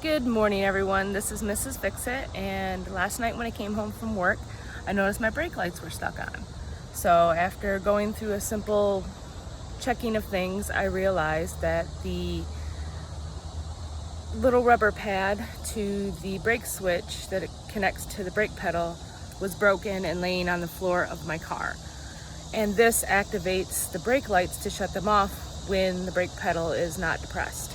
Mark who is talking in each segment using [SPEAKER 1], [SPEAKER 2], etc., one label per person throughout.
[SPEAKER 1] Good morning, everyone. This is Mrs. Fix-It, and last night when I came home from work, I noticed my brake lights were stuck on. So after going through a simple checking of things, I realized that the little rubber pad to the brake switch that it connects to the brake pedal was broken and laying on the floor of my car. And this activates the brake lights to shut them off when the brake pedal is not depressed.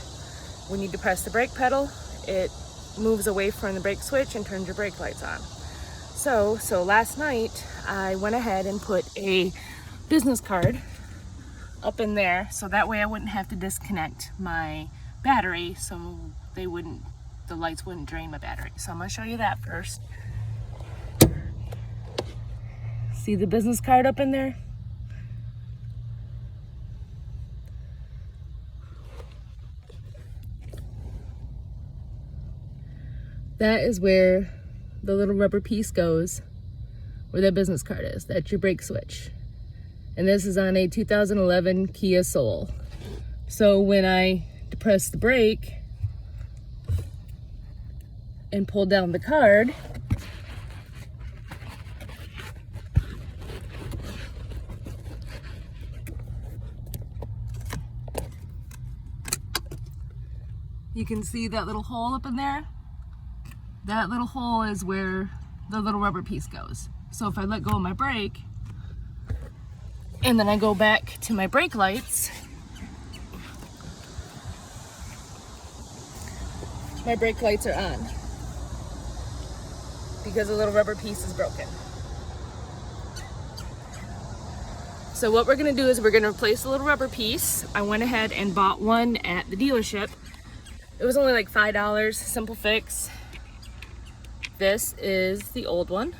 [SPEAKER 1] When you depress the brake pedal, it moves away from the brake switch and turns your brake lights on. So last night I went ahead and put a business card up in there so that way I wouldn't have to disconnect my battery, so the lights wouldn't drain my battery. So I'm gonna show you that first. See the business card up in there? That is where the little rubber piece goes, where that business card is. That's your brake switch. And this is on a 2011 Kia Soul. So when I depress the brake and pull down the card, you can see that little hole up in there. That little hole is where the little rubber piece goes. So if I let go of my brake and then I go back to my brake lights, my brake lights are on because the little rubber piece is broken. So what we're gonna do is we're gonna replace the little rubber piece. I went ahead and bought one at the dealership. It was only like $5, simple fix. This is the old one.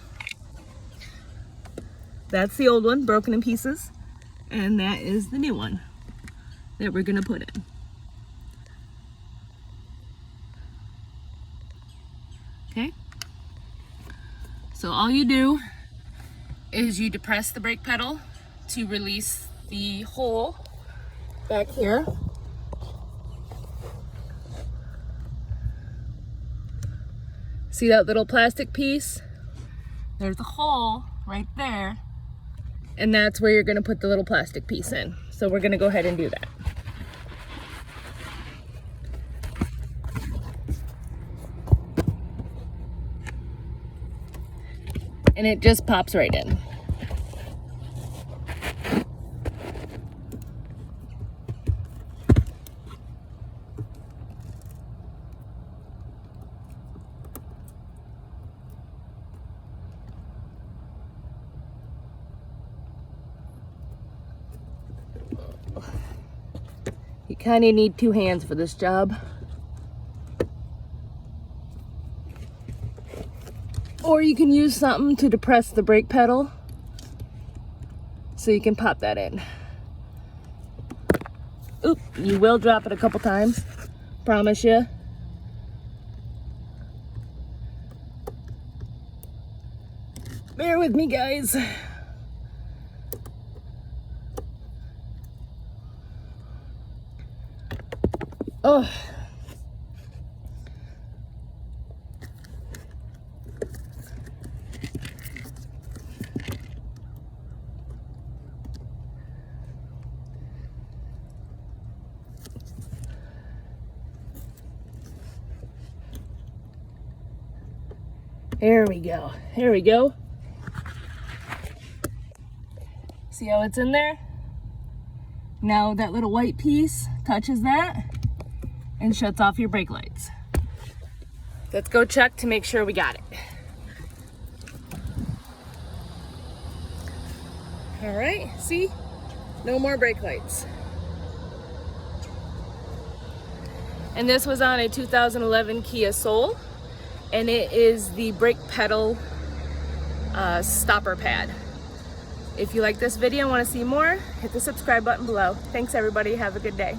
[SPEAKER 1] That's the old one, broken in pieces. And that is the new one that we're gonna put in. Okay? So all you do is you depress the brake pedal to release the hole back here. See that little plastic piece? There's a hole right there, and that's where you're gonna put the little plastic piece in. So we're gonna go ahead and do that. And it just pops right in. You kind of need two hands for this job. Or you can use something to depress the brake pedal so you can pop that in. Oop, you will drop it a couple times, promise you. Bear with me, guys. Oh. There we go. There we go. See how it's in there? Now that little white piece touches that and shuts off your brake lights. Let's go check to make sure we got it. All right, see? No more brake lights. And this was on a 2011 Kia Soul, and it is the brake pedal stopper pad. If you like this video and want to see more, hit the subscribe button below. Thanks everybody, have a good day.